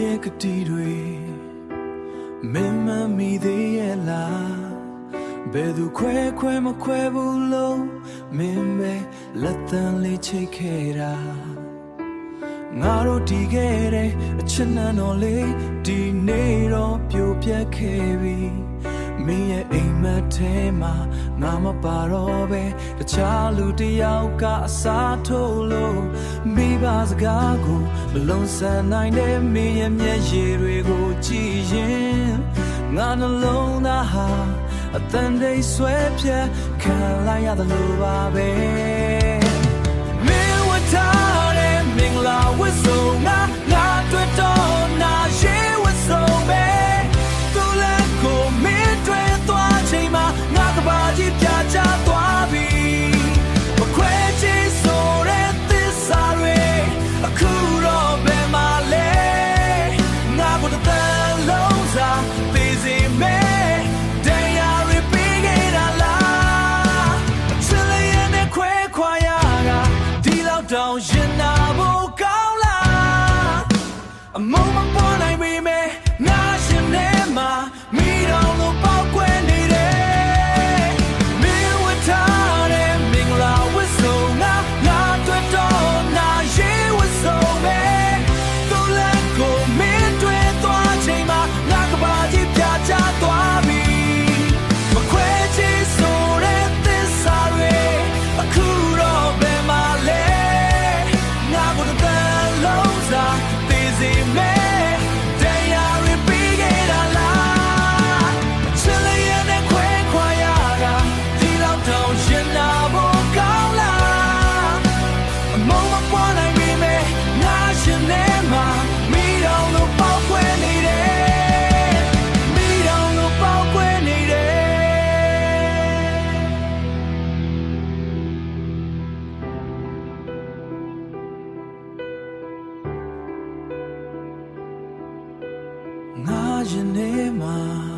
ရဲ့ကတိတွေမင်းမမီသေးရဲ့လားဘယ်သူခွဲမခွဲဘူးလို့မင်းပဲလက်တန်းလေးချိတ်ခဲ့တာငါတို့တည်ခဲ့တဲ့အချစ်နံတော်လေးဒီနေ့တော့ပြိုပြက်ခဲ့ပြီမင်းရဲ့အိမ်မက်ထဲမှာငါမပါတော့ပဲတခြားလူတယောက်ကအစားထိုးလို့မိဘစကားကိုမလုံးဆန်နိုင်တဲ့မင်းရဲ့မျက်ရည်တွေကိုကြည့်ရင်ငါနှလုံးသားဟာအတန်လေးဆွဲဖြတ်ခံလိုက်ရတယ်လို့ပါပဲမင်းဝတ်ထားတဲ့မင်္ဂလာဝတ်စုံငါတွေ့တော့နာရဲဝတ်စုံပဲသူလည်းကိုမင်းတွေ့သွားချိန်မှာငါကဘာကြီးပြချသွားပြီမခွဲချင်ဆိုတဲ့သစ္စာတွေအခုတော့ဘယ်မှာလဲငါကိုတန်လုံးစားသေးစီမဲတောင်ရင်နာဖို့ကောင်းလားအမုံမပေါ်နိုင်ပေမဲ့ငါရှင်ထဲမှာမိတော်လို့ပေါက်ကွဲနေတယ်မင်းဝတ်ထားတဲ့မင်္ဂလာဝတ်စုံငါတွေ့တော့နာရဲဝတ်စုံပဲသူလည်းကိုမင်းတွေ့သွားချိန်မှာငါကဘာကြီးပြချသွားပြီမခွဲချင်ဆိုတဲ့သစ္စာတွေအခုတော့ဘယ်မှာလဲငါရင်ထဲမှာ